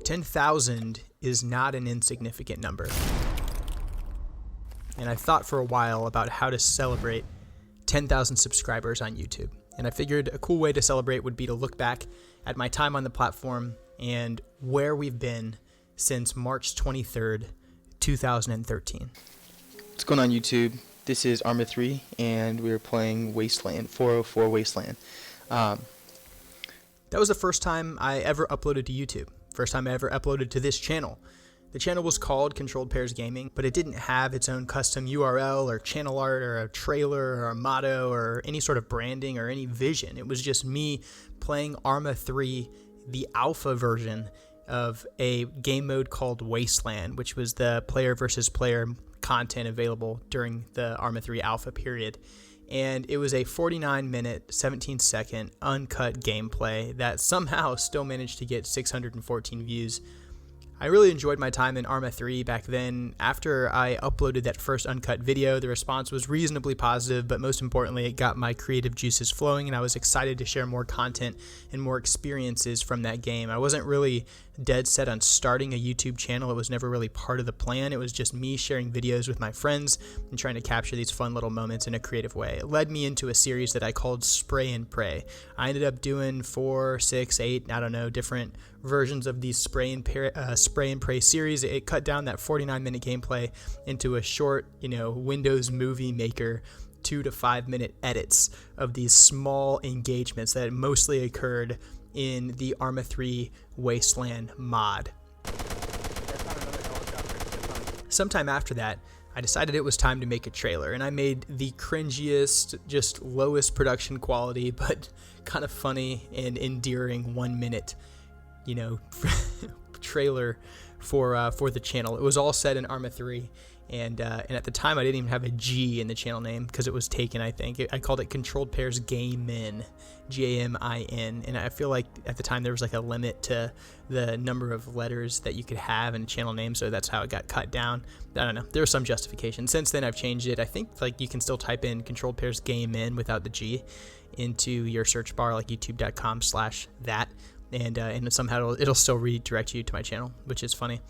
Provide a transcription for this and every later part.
10,000 is not an insignificant number. And I thought for a while about how to celebrate 10,000 subscribers on YouTube. And I figured a cool way to celebrate would be to look back at my time on the platform and where we've been since March 23rd, 2013. What's going on, YouTube? This is Arma 3, and we're playing Wasteland, 404 Wasteland. That was the first time I ever uploaded to YouTube. First time I ever uploaded to this channel. The channel was called Controlled Pairs Gaming, but it didn't have its own custom URL or channel art or a trailer or a motto or any sort of branding or any vision. It was just me playing Arma 3, the alpha version of a game mode called Wasteland, which was the player versus player content available during the Arma 3 alpha period. And it was a 49-minute, 17-second uncut gameplay that somehow still managed to get 614 views. I really enjoyed my time in Arma 3 back then. After I uploaded that first uncut video, the response was reasonably positive, but most importantly, it got my creative juices flowing, and I was excited to share more content and more experiences from that game. I wasn't really dead set on starting a YouTube channel. It was never really part of the plan. It was just me sharing videos with my friends and trying to capture these fun little moments in a creative way. It led me into a series that I called Spray and Pray. I ended up doing 4, 6, 8, I don't know, different versions of these Spray and Pray series. It cut down that 49-minute gameplay into a short, Windows Movie Maker 2 to 5 minute edits of these small engagements that mostly occurred in the Arma 3 Wasteland mod. Sometime after that, I decided it was time to make a trailer, and I made the cringiest, just lowest production quality, but kind of funny and endearing 1 minute, trailer for the channel. It was all set in Arma 3. And at the time, I didn't even have a G in the channel name because it was taken, I think. I called it Controlled Pairs Gamin, Gamin. And I feel like at the time there was like a limit to the number of letters that you could have in a channel name, so that's how it got cut down. I don't know. There was some justification. Since then, I've changed it. I think you can still type in Controlled Pairs Gamin without the G into your search bar, like youtube.com/that, and somehow it'll still redirect you to my channel, which is funny.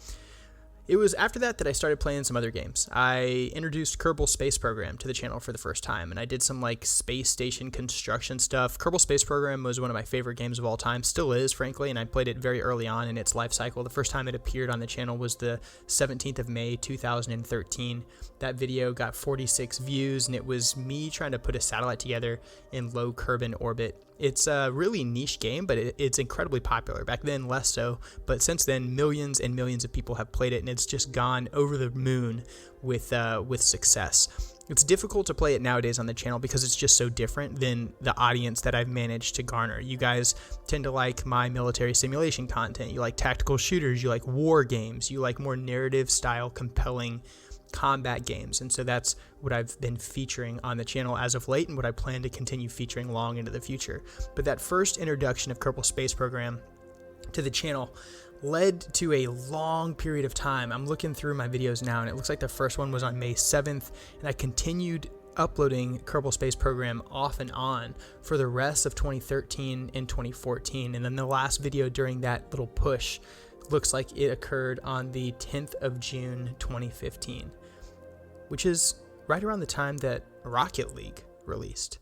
It was after that I started playing some other games. I introduced Kerbal Space Program to the channel for the first time, and I did some space station construction stuff. Kerbal Space Program was one of my favorite games of all time, still is, frankly, and I played it very early on in its life cycle. The first time it appeared on the channel was the 17th of May, 2013. That video got 46 views, and it was me trying to put a satellite together in low Kerbin orbit. It's a really niche game, but it's incredibly popular. Back then, less so, but since then, millions and millions of people have played it, and it's just gone over the moon with success. It's difficult to play it nowadays on the channel because it's just so different than the audience that I've managed to garner. You guys tend to like my military simulation content. You like tactical shooters. You like war games. You like more narrative-style, compelling combat games, and so that's what I've been featuring on the channel as of late and what I plan to continue featuring long into the future. But that first introduction of Kerbal Space Program to the channel led to a long period of time. I'm looking through my videos now, and it looks like the first one was on May 7th, and I continued uploading Kerbal Space Program off and on for the rest of 2013 and 2014, and then the last video during that little push looks like it occurred on the 10th of June 2015, which is right around the time that Rocket League released.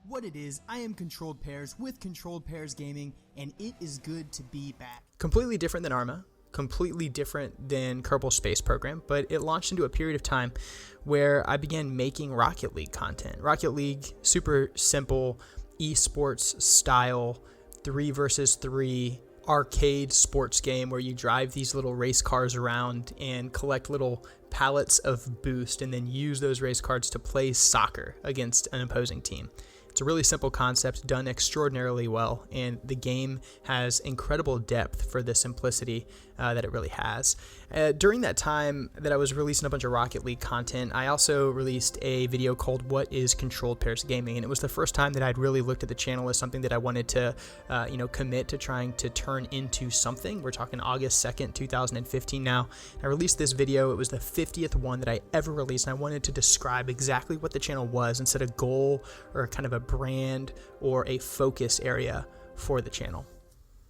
What it is, I am Controlled Pairs with Controlled Pairs Gaming, and it is good to be back. Completely different than Arma, completely different than Kerbal Space Program, but it launched into a period of time where I began making Rocket League content. Rocket League, super simple, esports style, 3 versus 3 arcade sports game where you drive these little race cars around and collect little pallets of boost and then use those race cars to play soccer against an opposing team. It's a really simple concept done extraordinarily well, and the game has incredible depth for the simplicity that it really has. During that time that I was releasing a bunch of Rocket League content, I also released a video called What is Controlled Pairs Gaming, and it was the first time that I'd really looked at the channel as something that I wanted to commit to trying to turn into something. We're talking August 2nd, 2015 now. I released this video. It was the 50th one that I ever released, and I wanted to describe exactly what the channel was and set a goal or kind of a brand or a focus area for the channel.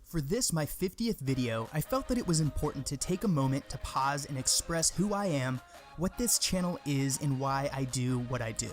For this, my 50th video, I felt that it was important to take a moment to pause and express who I am, what this channel is, and why I do what I do.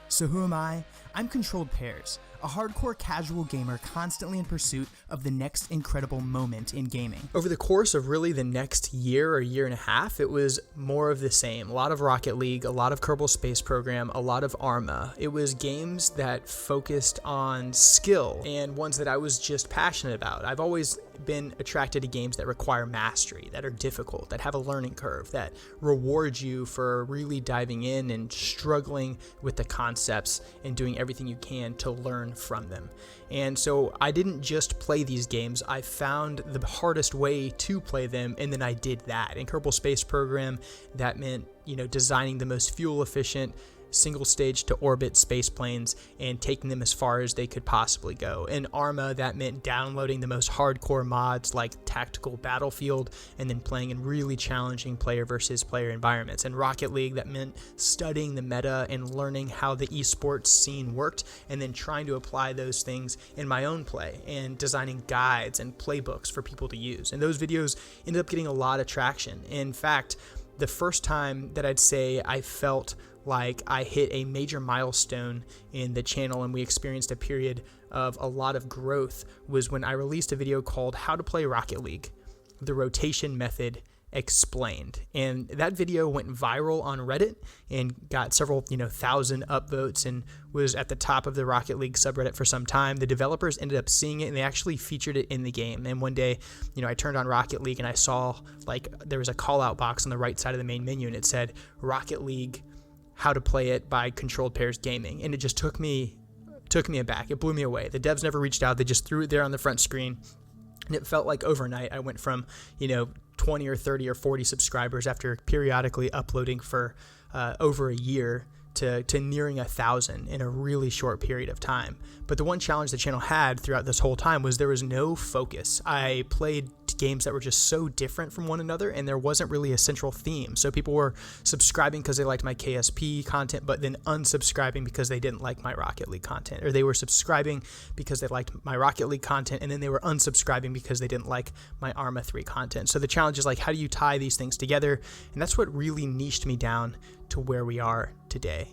So who am I? I'm Controlled Pairs, a hardcore casual gamer constantly in pursuit of the next incredible moment in gaming. Over the course of really the next year or year and a half, it was more of the same. A lot of Rocket League, a lot of Kerbal Space Program, a lot of Arma. It was games that focused on skill and ones that I was just passionate about. I've always been attracted to games that require mastery, that are difficult, that have a learning curve, that reward you for really diving in and struggling with the concepts and doing everything you can to learn from them. And so I didn't just play these games, I found the hardest way to play them, and then I did that. In Kerbal Space Program, that meant, designing the most fuel efficient single stage to orbit space planes and taking them as far as they could possibly go. In Arma, that meant downloading the most hardcore mods like Tactical Battlefield and then playing in really challenging player versus player environments. In Rocket League, that meant studying the meta and learning how the esports scene worked and then trying to apply those things in my own play and designing guides and playbooks for people to use. And those videos ended up getting a lot of traction. In fact, the first time that I'd say I felt like I hit a major milestone in the channel and we experienced a period of a lot of growth was when I released a video called How to Play Rocket League, the Rotation Method Explained. And that video went viral on Reddit and got several, thousand upvotes and was at the top of the Rocket League subreddit for some time. The developers ended up seeing it and they actually featured it in the game. And one day, I turned on Rocket League and I saw there was a call out box on the right side of the main menu and it said Rocket League How to Play It by Controlled Pairs Gaming. And it just took me aback. It blew me away. The devs never reached out. They just threw it there on the front screen. And it felt like overnight I went from, 20 or 30 or 40 subscribers after periodically uploading for over a year to nearing 1,000 in a really short period of time. But the one challenge the channel had throughout this whole time was there was no focus. I played games that were just so different from one another and there wasn't really a central theme. So people were subscribing because they liked my KSP content, but then unsubscribing because they didn't like my Rocket League content, or they were subscribing because they liked my Rocket League content and then they were unsubscribing because they didn't like my Arma 3 content. So the challenge is how do you tie these things together? And that's what really niched me down to where we are today.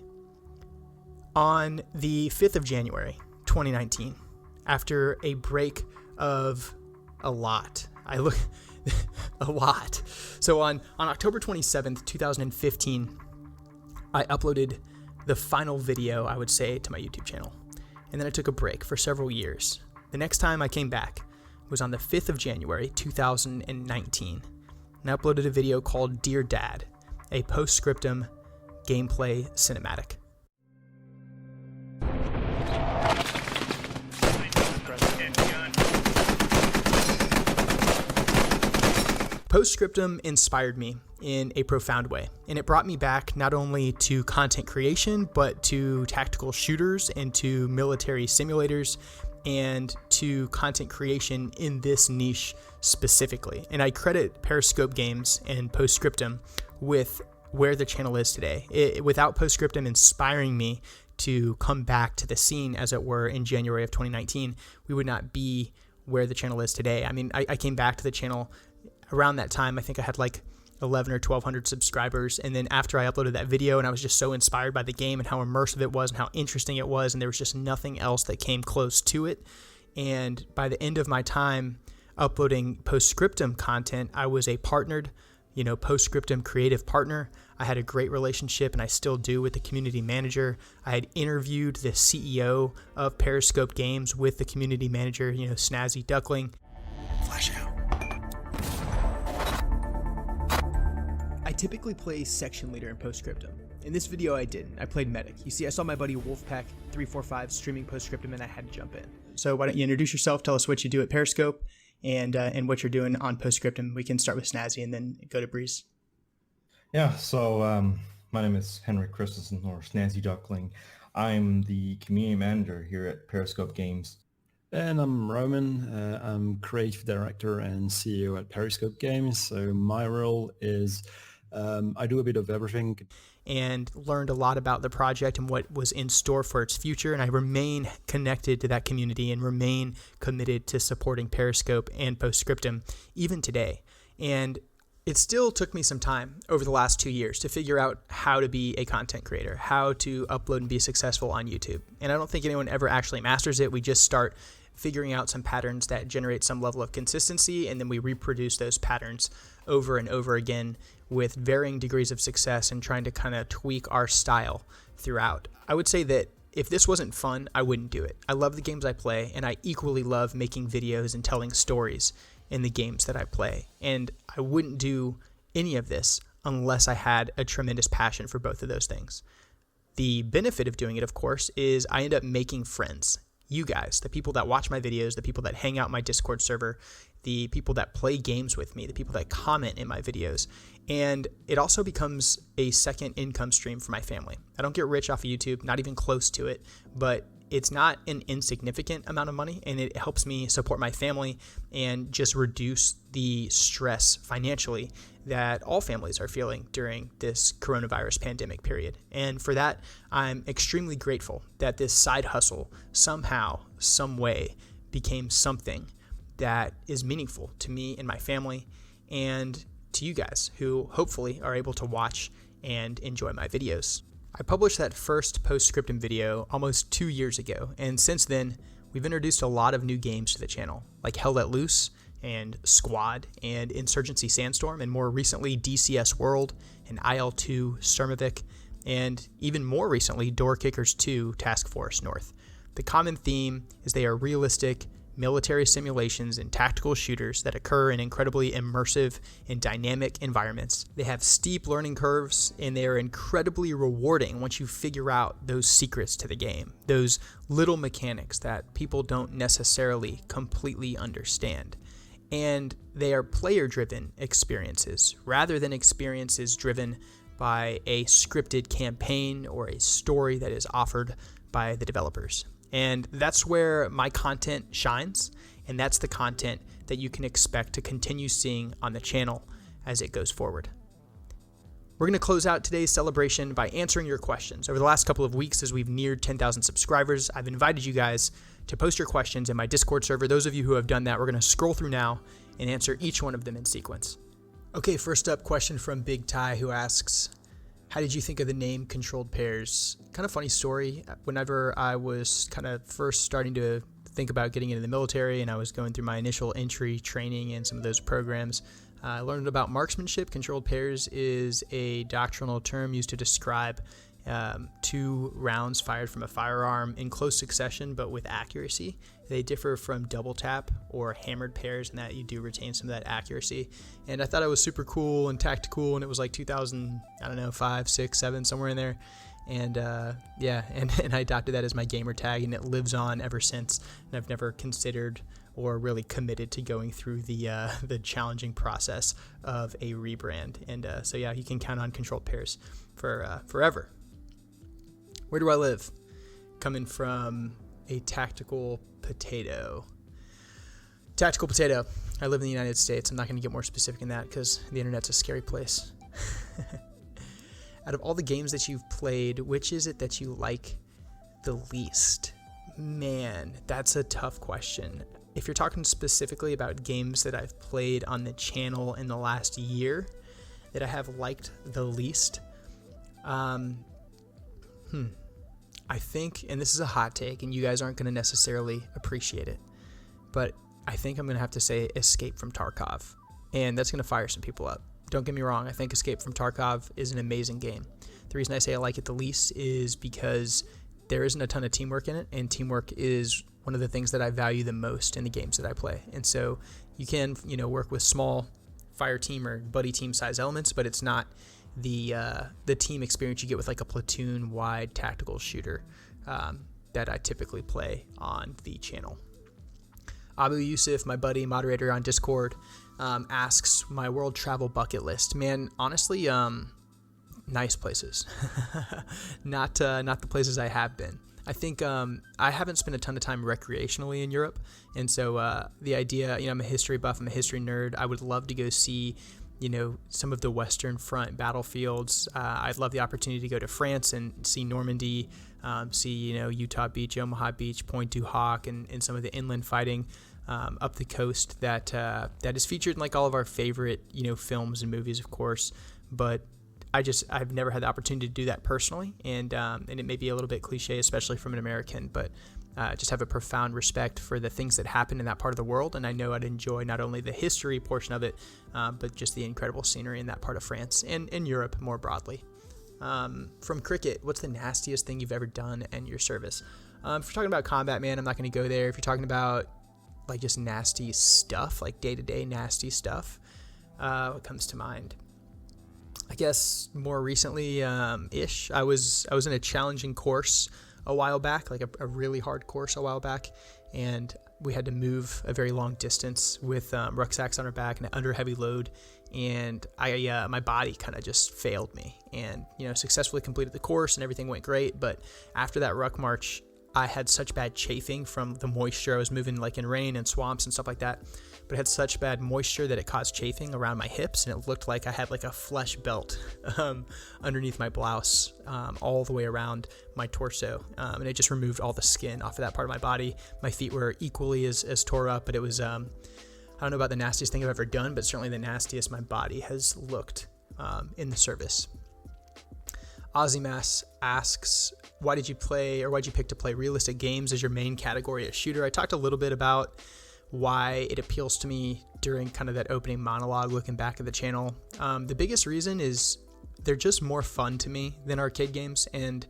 On the 5th of January, 2019, after a break of a lot, a lot. So on October 27th, 2015, I uploaded the final video, I would say, to my YouTube channel. And then I took a break for several years. The next time I came back was on the 5th of January, 2019. And I uploaded a video called Dear Dad, a post-scriptum gameplay cinematic. Postscriptum inspired me in a profound way, and it brought me back not only to content creation, but to tactical shooters and to military simulators and to content creation in this niche specifically. And I credit Periscope Games and Postscriptum with where the channel is today. Without Postscriptum inspiring me to come back to the scene, as it were, in January of 2019, we would not be where the channel is today. I mean, I came back to the channel around that time. I think I had 11 or 1,200 subscribers. And then after I uploaded that video and I was just so inspired by the game and how immersive it was and how interesting it was, and there was just nothing else that came close to it. And by the end of my time uploading Postscriptum content, I was a partnered, Postscriptum creative partner. I had a great relationship, and I still do, with the community manager. I had interviewed the CEO of Periscope Games with the community manager, Snazzy Duckling. Flash out. I typically play section leader in Postscriptum. In this video I didn't. I played medic. You see, I saw my buddy Wolfpack345 streaming Postscriptum and I had to jump in. So why don't you introduce yourself, tell us what you do at Periscope, and what you're doing on Postscriptum. We can start with Snazzy and then go to Breeze. Yeah, so my name is Henrik Christensen, or Snazzy Duckling. I'm the community manager here at Periscope Games. And I'm Roman. I'm creative director and CEO at Periscope Games. So my role is I do a bit of everything. And learned a lot about the project and what was in store for its future. And I remain connected to that community and remain committed to supporting Periscope and Postscriptum even today. And it still took me some time over the last 2 years to figure out how to be a content creator, how to upload and be successful on YouTube. And I don't think anyone ever actually masters it. We just start figuring out some patterns that generate some level of consistency, and then we reproduce those patterns over and over again with varying degrees of success and trying to kind of tweak our style throughout. I would say that if this wasn't fun, I wouldn't do it. I love the games I play, and I equally love making videos and telling stories in the games that I play. And I wouldn't do any of this unless I had a tremendous passion for both of those things. The benefit of doing it, of course, is I end up making friends. You guys, the people that watch my videos, the people that hang out my Discord server, the people that play games with me, the people that comment in my videos. And it also becomes a second income stream for my family. I don't get rich off of YouTube, not even close to it, but it's not an insignificant amount of money, and it helps me support my family and just reduce the stress financially that all families are feeling during this coronavirus pandemic period. And for that, I'm extremely grateful that this side hustle somehow, some way became something that is meaningful to me and my family and to you guys who hopefully are able to watch and enjoy my videos. I published that first Postscriptum video almost 2 years ago, and since then, we've introduced a lot of new games to the channel, like Hell Let Loose, and Squad, and Insurgency Sandstorm, and more recently, DCS World, and IL-2 Sturmovik, and even more recently, Door Kickers 2 Task Force North. The common theme is they are realistic, military simulations and tactical shooters that occur in incredibly immersive and dynamic environments. They have steep learning curves, and they are incredibly rewarding once you figure out those secrets to the game, those little mechanics that people don't necessarily completely understand. And they are player-driven experiences rather than experiences driven by a scripted campaign or a story that is offered by the developers. And that's where my content shines, and that's the content that you can expect to continue seeing on the channel as it goes forward. We're going to close out today's celebration by answering your questions. Over the last couple of weeks, as we've neared 10,000 subscribers, I've invited you guys to post your questions in my Discord server. Those of you who have done that, we're going to scroll through now and answer each one of them in sequence. Okay, first up, question from Big Ty, who asks, how did you think of the name Controlled Pairs? Kind of funny story. Whenever I was kind of first starting to think about getting into the military and I was going through my initial entry training and some of those programs, I learned about marksmanship. Controlled pairs is a doctrinal term used to describe 2 rounds fired from a firearm in close succession but with accuracy. They differ from double tap or hammered pairs in that you do retain some of that accuracy. And I thought it was super cool and tactical, and it was like 2000, I don't know, 5, 6, 7, somewhere in there. And and I adopted that as my gamer tag, and it lives on ever since. And I've never considered or really committed to going through the challenging process of a rebrand. And so yeah, you can count on Controlled Pairs for forever. Where do I live? Coming from a tactical potato. Tactical potato. I live in the United States. I'm not going to get more specific than that because the internet's a scary place. Out of all the games that you've played, which is it that you like the least? Man, that's a tough question. If you're talking specifically about games that I've played on the channel in the last year that I have liked the least, I think, and this is a hot take, and you guys aren't going to necessarily appreciate it, but I think I'm going to have to say Escape from Tarkov, and that's going to fire some people up. Don't get me wrong, I think Escape from Tarkov is an amazing game. The reason I say I like it the least is because there isn't a ton of teamwork in it, and teamwork is one of the things that I value the most in the games that I play. And so you can, work with small fire team or buddy team size elements, but it's not the team experience you get with like a platoon-wide tactical shooter that I typically play on the channel. Abu Yusuf, my buddy, moderator on Discord, asks my world travel bucket list. Man, honestly, nice places. not the places I have been. I think I haven't spent a ton of time recreationally in Europe, and so the idea, I'm a history buff, I'm a history nerd. I would love to go see, some of the Western Front battlefields. I'd love the opportunity to go to France and see Normandy, see, Utah Beach, Omaha Beach, Pointe du Hoc, and some of the inland fighting up the coast that is featured in like all of our favorite, films and movies, of course. But I've never had the opportunity to do that personally, and it may be a little bit cliche, especially from an American, but just have a profound respect for the things that happen in that part of the world, and I know I'd enjoy not only the history portion of it, but just the incredible scenery in that part of France and in Europe more broadly. From cricket, what's the nastiest thing you've ever done in your service? If you're talking about combat, man, I'm not going to go there. If you're talking about like just nasty stuff, like day-to-day nasty stuff, what comes to mind? I guess more recently, ish, I was in a challenging course a while back, like a really hard course a while back, and we had to move a very long distance with rucksacks on our back and under heavy load, and my body kind of just failed me, and successfully completed the course and everything went great, but after that ruck march, I had such bad chafing from the moisture. I was moving like in rain and swamps and stuff like that, but it had such bad moisture that it caused chafing around my hips, and it looked like I had like a flesh belt underneath my blouse all the way around my torso, and it just removed all the skin off of that part of my body. My feet were equally as tore up, but it was I don't know about the nastiest thing I've ever done, but certainly the nastiest my body has looked in the service. Ozymas asks, why'd you pick to play realistic games as your main category as shooter? I talked a little bit about why it appeals to me during kind of that opening monologue looking back at the channel. The biggest reason is they're just more fun to me than arcade games, and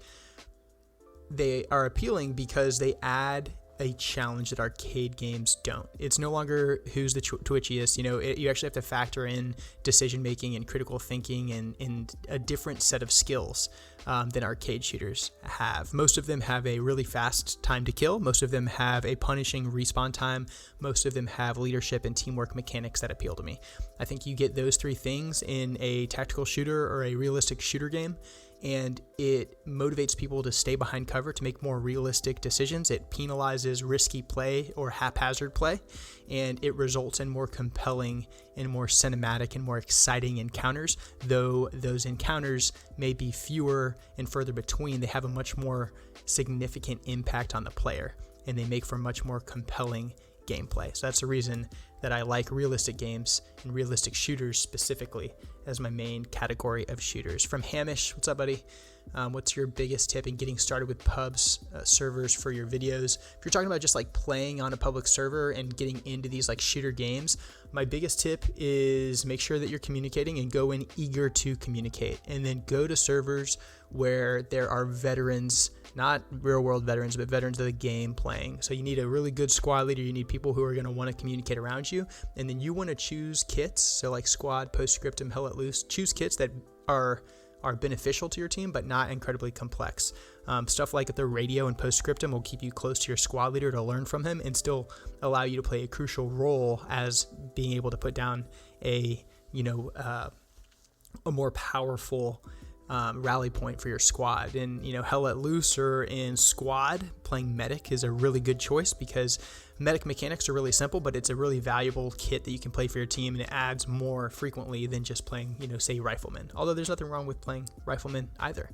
they are appealing because they add a challenge that arcade games don't. It's no longer who's the twitchiest. You actually have to factor in decision making and critical thinking and a different set of skills than arcade shooters have. Most of them have a really fast time to kill. Most of them have a punishing respawn time. Most of them have leadership and teamwork mechanics that appeal to me. I think you get those three things in a tactical shooter or a realistic shooter game, and it motivates people to stay behind cover to make more realistic decisions. It penalizes risky play or haphazard play, and it results in more compelling and more cinematic and more exciting encounters. Though those encounters may be fewer and further between, they have a much more significant impact on the player, and they make for much more compelling gameplay. So that's the reason that I like realistic games and realistic shooters specifically as my main category of shooters. From Hamish, what's up, buddy? What's your biggest tip in getting started with pubs, servers for your videos? If you're talking about just like playing on a public server and getting into these like shooter games, my biggest tip is make sure that you're communicating and go in eager to communicate, and then go to servers where there are veterans, not real world veterans, but veterans of the game playing. So you need a really good squad leader. You need people who are going to want to communicate around you, and then you want to choose kits. So like squad, postscriptum, hell let loose, choose kits that are beneficial to your team, but not incredibly complex. Stuff like the radio and postscriptum will keep you close to your squad leader to learn from him and still allow you to play a crucial role as being able to put down a more powerful rally point for your squad. And hell let loose or in squad, playing medic is a really good choice because medic mechanics are really simple, but it's a really valuable kit that you can play for your team, and it adds more frequently than just playing say rifleman, although there's nothing wrong with playing rifleman either.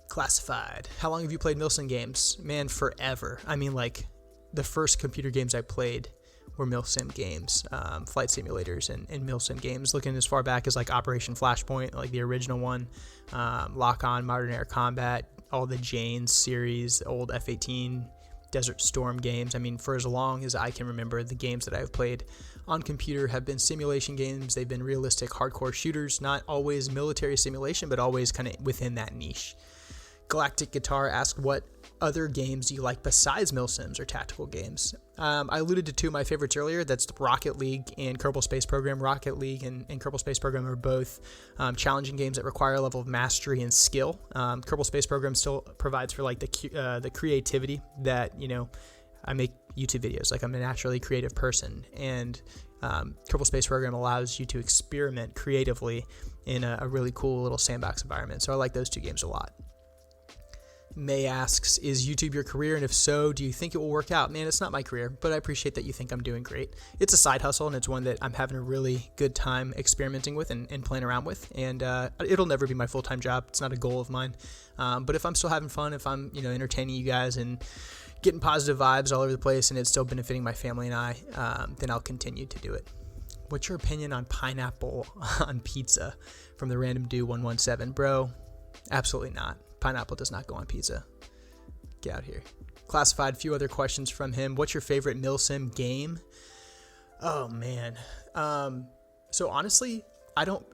Classified, how long have you played milsim games? Man, forever. I mean, like the first computer games I played were milsim games, flight simulators and milsim games, looking as far back as like Operation Flashpoint, like the original one, Lock On, Modern Air Combat, all the Janes series, old F-18, Desert Storm games. I mean, for as long as I can remember, the games that I've played on computer have been simulation games. They've been realistic hardcore shooters, not always military simulation, but always kind of within that niche. Galactic Guitar asked, what other games do you like besides milsims or tactical games? I alluded to two of my favorites earlier. That's Rocket League and Kerbal Space Program. Rocket League and Kerbal Space Program are both challenging games that require a level of mastery and skill. Kerbal Space Program still provides for like the creativity that I make YouTube videos. Like I'm a naturally creative person, and Kerbal Space Program allows you to experiment creatively in a really cool little sandbox environment. So I like those two games a lot. May asks, is YouTube your career? And if so, do you think it will work out? Man, it's not my career, but I appreciate that you think I'm doing great. It's a side hustle, and it's one that I'm having a really good time experimenting with and playing around with. And it'll never be my full-time job. It's not a goal of mine. But if I'm still having fun, if I'm entertaining you guys and getting positive vibes all over the place, and it's still benefiting my family and I, then I'll continue to do it. What's your opinion on pineapple on pizza? From the Random Do 117. Bro, absolutely not. Pineapple does not go on pizza. Get out here. Classified, few other questions from him. What's your favorite milsim game? Oh man. So honestly, I don't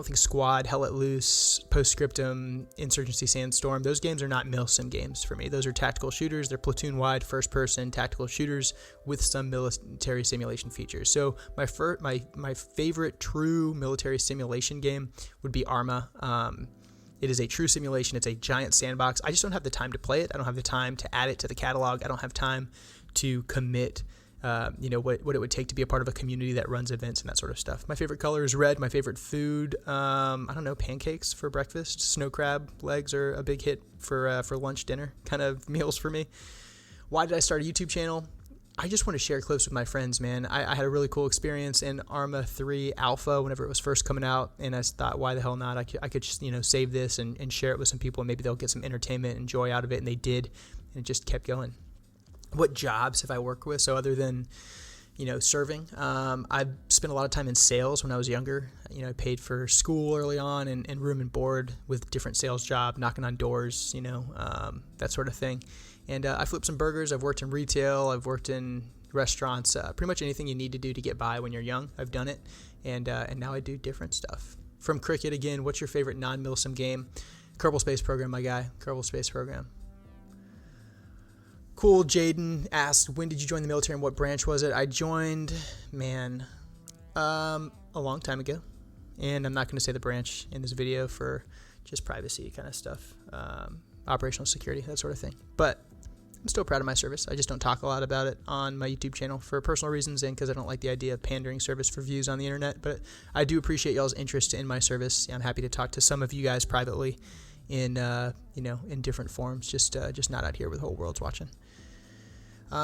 think Squad, Hell Let Loose, Postscriptum, Insurgency Sandstorm, those games are not milsim games for me. Those are tactical shooters. They're platoon-wide, first-person tactical shooters with some military simulation features. So my favorite true military simulation game would be Arma. It is a true simulation. It's a giant sandbox. I just don't have the time to play it. I don't have the time to add it to the catalog. I don't have time to commit what it would take to be a part of a community that runs events and that sort of stuff. My favorite color is red. My favorite food, pancakes for breakfast. Snow crab legs are a big hit for lunch, dinner kind of meals for me. Why did I start a YouTube channel? I just want to share clips with my friends, man. I had a really cool experience in Arma 3 Alpha whenever it was first coming out, and I thought, why the hell not? I could just, save this and share it with some people, and maybe they'll get some entertainment and joy out of it, and they did, and it just kept going. What jobs have I worked with? So other than, serving, I've spent a lot of time in sales when I was younger. I paid for school early on and room and board with different sales job, knocking on doors, that sort of thing. And I flipped some burgers. I've worked in retail. I've worked in restaurants. Pretty much anything you need to do to get by when you're young, I've done it. And now I do different stuff. From Cricket again, what's your favorite non-milsim game? Kerbal Space Program, my guy. Kerbal Space Program. Cool Jaden asked, when did you join the military and what branch was it? I joined, a long time ago. And I'm not going to say the branch in this video for just privacy kind of stuff. Operational security, that sort of thing. But I'm still proud of my service. I just don't talk a lot about it on my YouTube channel for personal reasons and because I don't like the idea of pandering service for views on the internet. But I do appreciate y'all's interest in my service. I'm happy to talk to some of you guys privately in different forms, just not out here where the whole world's watching.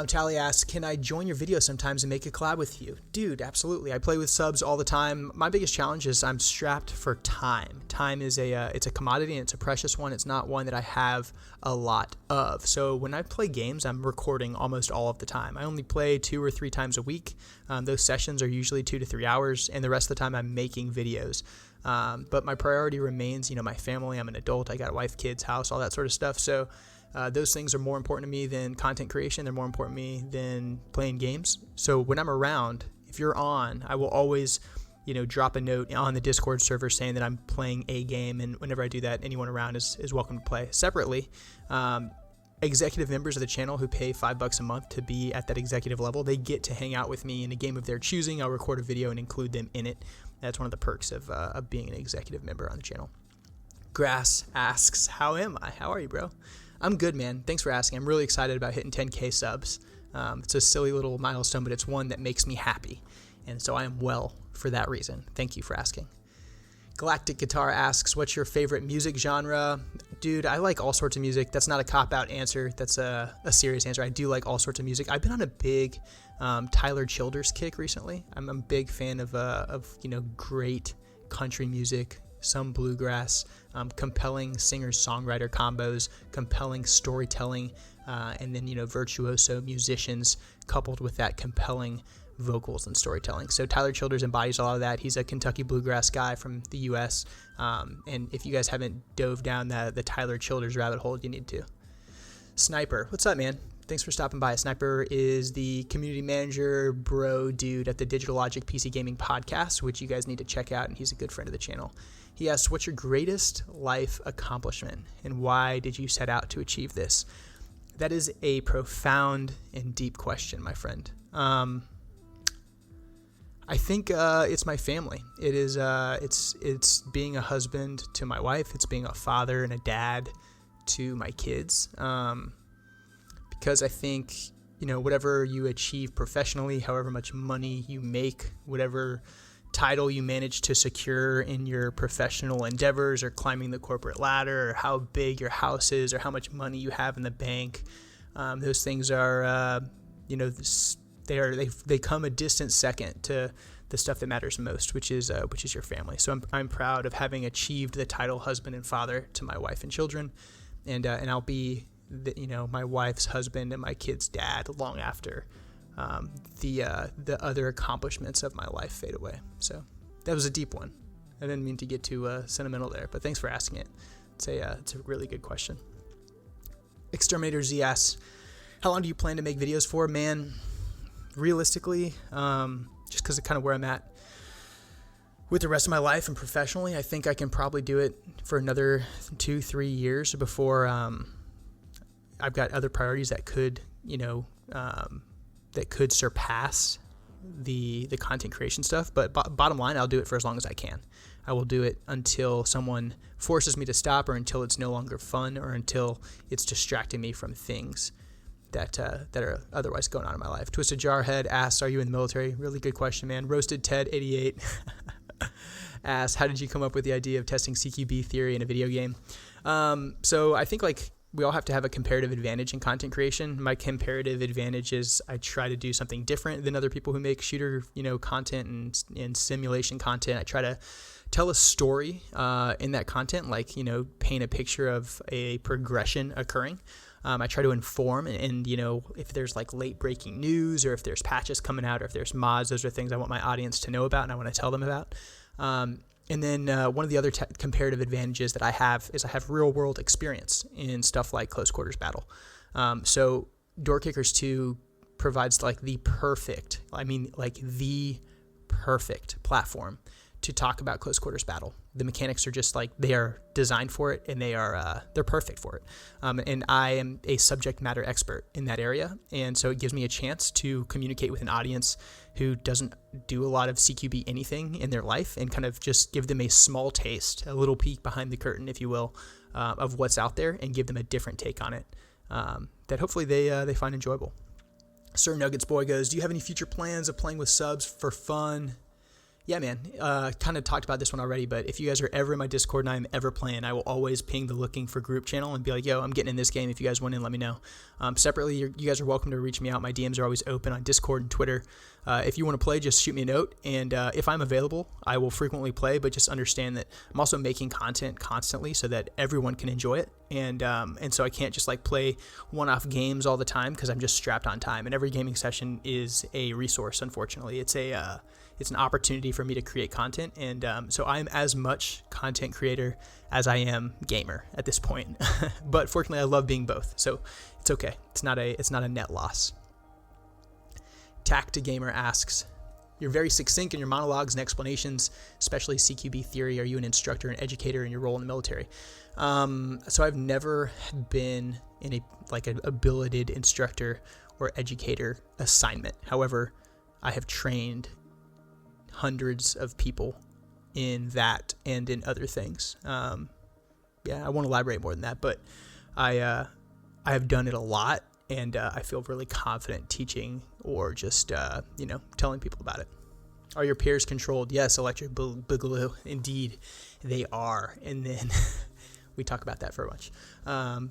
Tally asks, can I join your video sometimes and make a collab with you? Dude, absolutely. I play with subs all the time. My biggest challenge is I'm strapped for time. Time is it's a commodity and it's a precious one. It's not one that I have a lot of. So when I play games, I'm recording almost all of the time. I only play 2 or 3 times a week. Those sessions are usually 2 to 3 hours, and the rest of the time I'm making videos. But my priority remains, my family. I'm an adult. I got a wife, kids, house, all that sort of stuff. So those things are more important to me than content creation. They're more important to me than playing games. So when I'm around, if you're on, I will always, drop a note on the Discord server saying that I'm playing a game. And whenever I do that, anyone around is welcome to play. Separately, executive members of the channel who pay $5 a month to be at that executive level, they get to hang out with me in a game of their choosing. I'll record a video and include them in it. That's one of the perks of being an executive member on the channel. Grass asks, how am I? How are you, bro? I'm good, man. Thanks for asking. I'm really excited about hitting 10K subs. It's a silly little milestone, but it's one that makes me happy. And so I am well for that reason. Thank you for asking. Galactic Guitar asks, what's your favorite music genre? Dude, I like all sorts of music. That's not a cop-out answer. That's a serious answer. I do like all sorts of music. I've been on a big Tyler Childers kick recently. I'm a big fan of great country music, some bluegrass, compelling singer-songwriter combos, compelling storytelling, and then, virtuoso musicians coupled with that compelling vocals and storytelling. So Tyler Childers embodies a lot of that. He's a Kentucky bluegrass guy from the U.S., and if you guys haven't dove down the Tyler Childers rabbit hole, you need to. Sniper, what's up, man? Thanks for stopping by. Sniper is the community manager bro dude at the Digital Logic PC Gaming podcast, which you guys need to check out, and he's a good friend of the channel. He asks, what's your greatest life accomplishment, and why did you set out to achieve this? That is a profound and deep question, my friend. I think it's my family. It is it's being a husband to my wife. It's being a father and a dad to my kids. Because I think, whatever you achieve professionally, however much money you make, whatever title you managed to secure in your professional endeavors, or climbing the corporate ladder, or how big your house is, or how much money you have in the bank. Those things are, they come a distant second to the stuff that matters most, which is your family. So I'm proud of having achieved the title husband and father to my wife and children, and I'll be my wife's husband and my kids' dad long after the other accomplishments of my life fade away. So that was a deep one. I didn't mean to get too sentimental there, but thanks for asking it. It's a really good question. Exterminator Z asks, how long do you plan to make videos for? Man, realistically, just because of kind of where I'm at with the rest of my life and professionally, I think I can probably do it for another 2-3 years before I've got other priorities that could surpass the content creation stuff. But bottom line, I'll do it for as long as I can. I will do it until someone forces me to stop, or until it's no longer fun, or until it's distracting me from things that are otherwise going on in my life. Twisted Jarhead asks, are you in the military? Really good question, man. Roasted Ted 88 asks, how did you come up with the idea of testing CQB theory in a video game? So I think we all have to have a comparative advantage in content creation. My comparative advantage is I try to do something different than other people who make shooter, content and simulation content. I try to tell a story in that content, paint a picture of a progression occurring. I try to inform, and if there's late breaking news, or if there's patches coming out, or if there's mods, those are things I want my audience to know about and I want to tell them about. And then one of the other comparative advantages that I have is I have real world experience in stuff like close quarters battle. So Door Kickers 2 provides the perfect platform to talk about close quarters battle. The mechanics are just they are designed for it, and they're perfect for it. And I am a subject matter expert in that area, and so it gives me a chance to communicate with an audience who doesn't do a lot of CQB anything in their life, and kind of just give them a small taste, a little peek behind the curtain, if you will, of what's out there, and give them a different take on it that hopefully they find enjoyable. Sir Nuggets Boy goes, do you have any future plans of playing with subs for fun? Yeah, man, kind of talked about this one already, but if you guys are ever in my Discord and I'm ever playing, I will always ping the looking for group channel and be like, yo, I'm getting in this game. If you guys want in, let me know. Separately, you guys are welcome to reach me out. My DMs are always open on Discord and Twitter. If you want to play, just shoot me a note, and if I'm available, I will frequently play, but just understand that I'm also making content constantly so that everyone can enjoy it, and so I can't just play one-off games all the time, because I'm just strapped on time, and every gaming session is a resource, unfortunately. It's an opportunity for me to create content, and so I'm as much content creator as I am gamer at this point. But fortunately, I love being both, so it's okay. It's not a net loss. Tact Gamer asks, you're very succinct in your monologues and explanations, especially CQB theory. Are you an instructor and educator in your role in the military? So I've never been in a billeted instructor or educator assignment. However, I have trained hundreds of people in that and in other things. I won't elaborate more than that, but I have done it a lot, and I feel really confident teaching or just telling people about it. Are your peers controlled? Yes, Electric Boogaloo, indeed they are. And then we talk about that for a bunch.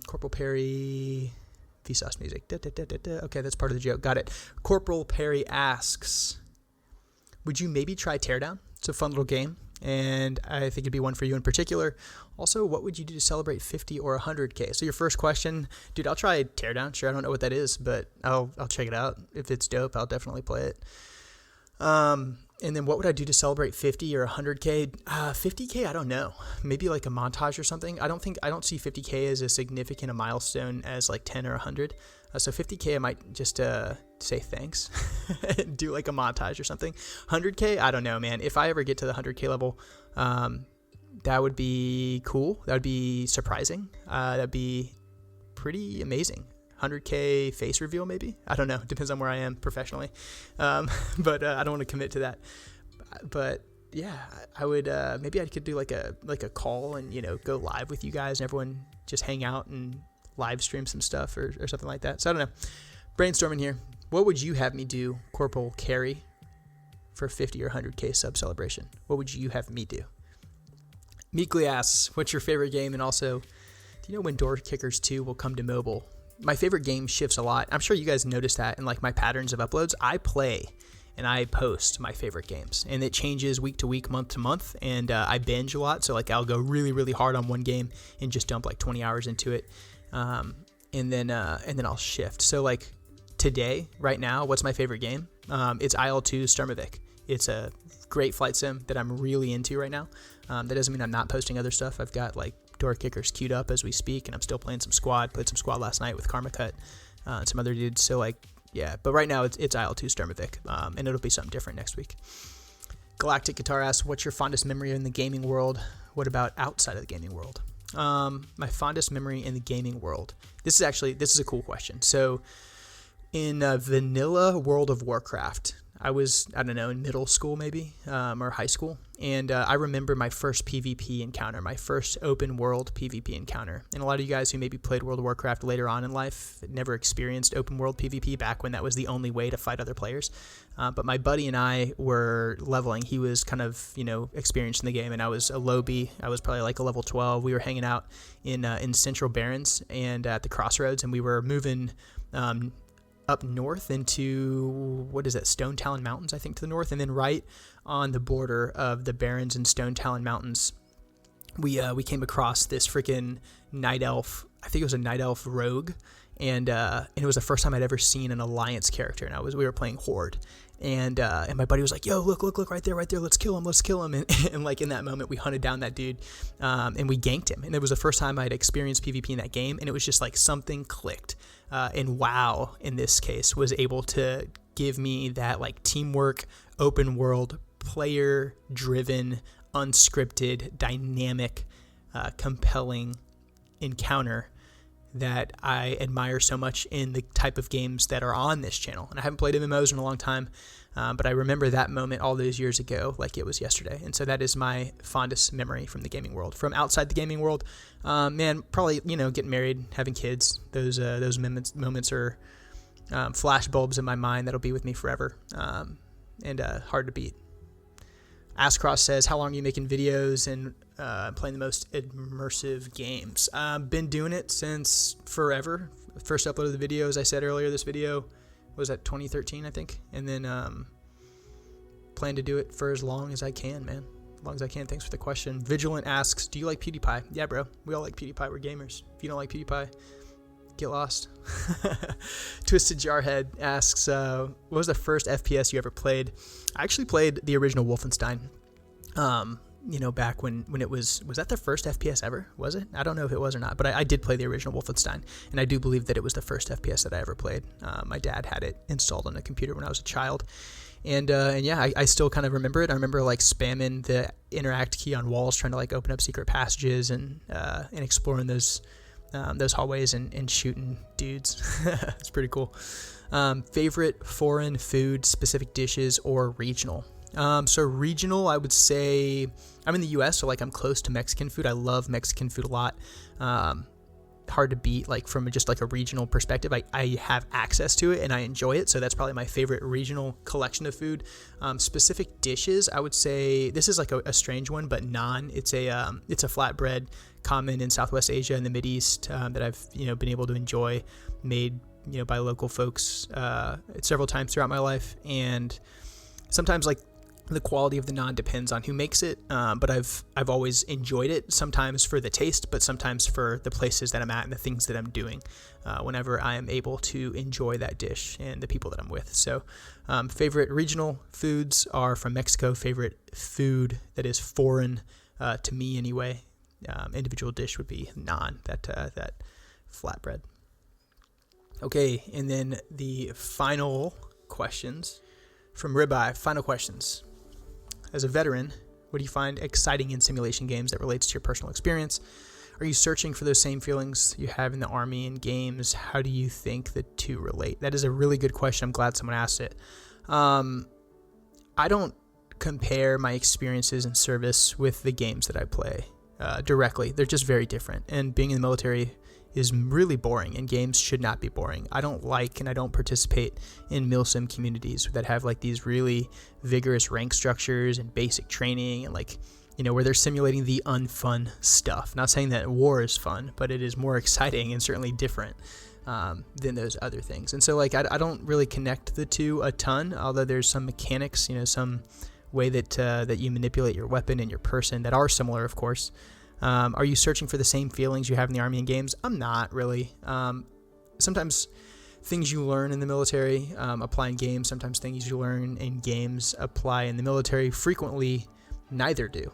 Corporal Perry, Vsauce music. Okay, that's part of the joke. Got it. Corporal Perry asks, would you maybe try Teardown? It's a fun little game, and I think it'd be one for you in particular. Also, what would you do to celebrate 50 or 100K? So your first question, dude, I'll try Teardown. Sure, I don't know what that is, but I'll check it out. If it's dope, I'll definitely play it. And then what would I do to celebrate 50 or 100K? 50K, I don't know. Maybe a montage or something. I don't see 50K as as significant a milestone as 10 or 100. So 50K, I might just say thanks and do a montage or something. 100K, I don't know, man. If I ever get to the 100K level, that would be cool. That would be surprising. That'd be pretty amazing. 100K face reveal, maybe? I don't know. Depends on where I am professionally. But I don't want to commit to that. But yeah, I would, maybe I could do like a call and, go live with you guys and everyone just hang out and live stream some stuff or something like that. So I don't know. Brainstorming here. What would you have me do, Corporal Carey? for 50 or 100K sub celebration? What would you have me do? Meekly asks, what's your favorite game? And also, do you know when Door Kickers 2 will come to mobile? My favorite game shifts a lot. I'm sure you guys noticed that in like my patterns of uploads. I play and I post my favorite games, and it changes week to week, month to month, and I binge a lot. So like I'll go really, really hard on one game and just dump like 20 hours into it, and then I'll shift. So like today, right now, what's my favorite game? It's IL-2 Sturmovik. It's a great flight sim that I'm really into right now. That doesn't mean I'm not posting other stuff. I've got like Door Kickers queued up as we speak, and I'm still playing some squad. Played some squad last night with Karma Cut and some other dudes. So like, yeah, but right now it's IL-2 Sturmovik, and it'll be something different next week. Galactic Guitar asks, what's your fondest memory in the gaming world? What about outside of the gaming world? My fondest memory in the gaming world. This is a cool question. So in vanilla World of Warcraft, I was, I don't know, in middle school maybe, or high school. And I remember my first PvP encounter, my first open world PvP encounter. And a lot of you guys who maybe played World of Warcraft later on in life never experienced open world PvP back when that was the only way to fight other players. But my buddy and I were leveling. He was kind of, experienced in the game, and I was a low B. I was probably like a level 12. We were hanging out in Central Barrens and at the Crossroads, and we were moving up north into, what is that, Stone Talon Mountains, I think, to the north. And then right on the border of the Barrens and Stone Talon Mountains, we came across this freaking night elf. I think it was a night elf rogue, and it was the first time I'd ever seen an alliance character, and we were playing Horde. And my buddy was like, yo, look right there, let's kill him. And like in that moment, we hunted down that dude, and we ganked him. And it was the first time I'd experienced PvP in that game, and it was just like something clicked. And WoW, in this case, was able to give me that like teamwork, open world, player-driven, unscripted, dynamic, compelling encounter that I admire so much in the type of games that are on this channel. And I haven't played MMOs in a long time, but I remember that moment all those years ago like it was yesterday. And so that is my fondest memory from the gaming world. From outside the gaming world, man, probably, getting married, having kids. Those moments are flash bulbs in my mind that'll be with me forever, and hard to beat. Askcross says, how long are you making videos and playing the most immersive games? Been doing it since forever. First upload of the video, as I said earlier, this video was at 2013, I think. And then plan to do it for as long as I can, man. As long as I can. Thanks for the question. Vigilant asks, do you like PewDiePie? Yeah, bro. We all like PewDiePie. We're gamers. If you don't like PewDiePie, get lost. Twisted Jarhead asks, what was the first FPS you ever played? I actually played the original Wolfenstein. Back when it was that the first FPS ever? Was it? I don't know if it was or not, but I did play the original Wolfenstein, and I do believe that it was the first FPS that I ever played. My dad had it installed on a computer when I was a child, and yeah, I still kind of remember it. I remember like spamming the interact key on walls, trying to like open up secret passages and exploring those hallways and shooting dudes. It's pretty cool. Favorite foreign food, specific dishes, or regional? So regional, I would say I'm in the US, so like I'm close to Mexican food. I love Mexican food a lot. Hard to beat, like from just like a regional perspective. I have access to it and I enjoy it, so that's probably my favorite regional collection of food. Specific dishes, I would say this is like a strange one, but naan. It's a flatbread common in Southwest Asia and the Mideast that I've been able to enjoy, made by local folks several times throughout my life. And sometimes like the quality of the naan depends on who makes it, but I've always enjoyed it, sometimes for the taste, but sometimes for the places that I'm at and the things that I'm doing, whenever I am able to enjoy that dish and the people that I'm with. So favorite regional foods are from Mexico. Favorite food that is foreign to me anyway, individual dish would be naan, that flatbread. Okay, and then the final questions from Ribeye. Final questions. As a veteran, what do you find exciting in simulation games that relates to your personal experience? Are you searching for those same feelings you have in the Army and games? How do you think the two relate? That is a really good question. I'm glad someone asked it. I don't compare my experiences in service with the games that I play directly. They're just very different. And being in the military is really boring, and games should not be boring. I don't like and I don't participate in milsim communities that have like these really vigorous rank structures and basic training and like, you know, where they're simulating the unfun stuff. Not saying that war is fun, but it is more exciting and certainly different than those other things. And so like I don't really connect the two a ton, although there's some mechanics, you know, some way that you manipulate your weapon and your person that are similar, of course. Are you searching for the same feelings you have in the Army and games? I'm not really. Sometimes things you learn in the military apply in games. Sometimes things you learn in games apply in the military. Frequently, neither do.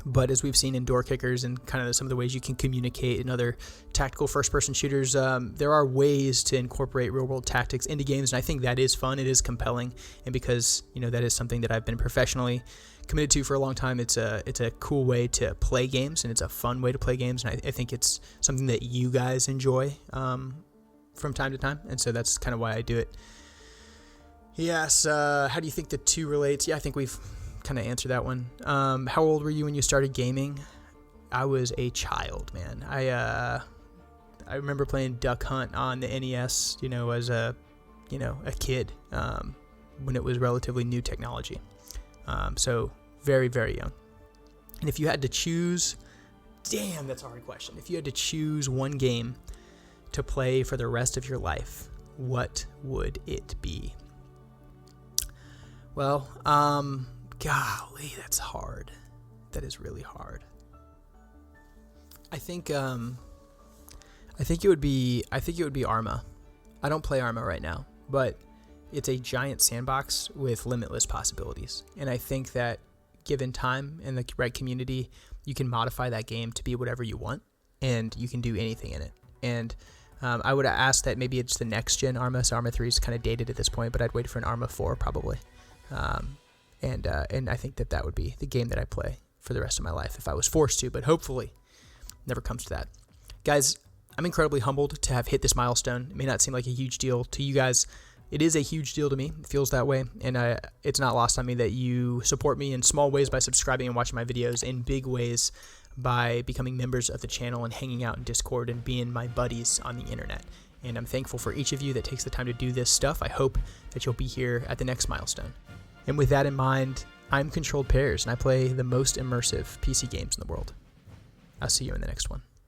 But as we've seen in door kickers and kind of some of the ways you can communicate in other tactical first-person shooters, there are ways to incorporate real-world tactics into games, and I think that is fun. It is compelling, and because, you know, that is something that I've been professionally committed to for a long time, it's a cool way to play games, and it's a fun way to play games, and I think it's something that you guys enjoy from time to time, and so that's kind of why I do it. Yes, how do you think the two relates? Yeah, I think we've kind of answered that one. How old were you when you started gaming? I was a child, man. I remember playing Duck Hunt on the NES, you know, as a kid, when it was relatively new technology. So very, very young. And if you had to choose, damn, that's a hard question. If you had to choose one game to play for the rest of your life, what would it be? Well, golly, that's hard. That is really hard. I think it would be Arma. I don't play Arma right now, but it's a giant sandbox with limitless possibilities. And I think that given time and the right community, you can modify that game to be whatever you want, and you can do anything in it. And I would ask that maybe it's the next gen Arma. So Arma 3 is kind of dated at this point, but I'd wait for an Arma 4 probably. And I think that would be the game that I play for the rest of my life if I was forced to, but hopefully never comes to that. Guys, I'm incredibly humbled to have hit this milestone. It may not seem like a huge deal to you guys. It is a huge deal to me. It feels that way, and it's not lost on me that you support me in small ways by subscribing and watching my videos, in big ways by becoming members of the channel and hanging out in Discord and being my buddies on the internet. And I'm thankful for each of you that takes the time to do this stuff. I hope that you'll be here at the next milestone. And with that in mind, I'm Controlled Pairs, and I play the most immersive PC games in the world. I'll see you in the next one.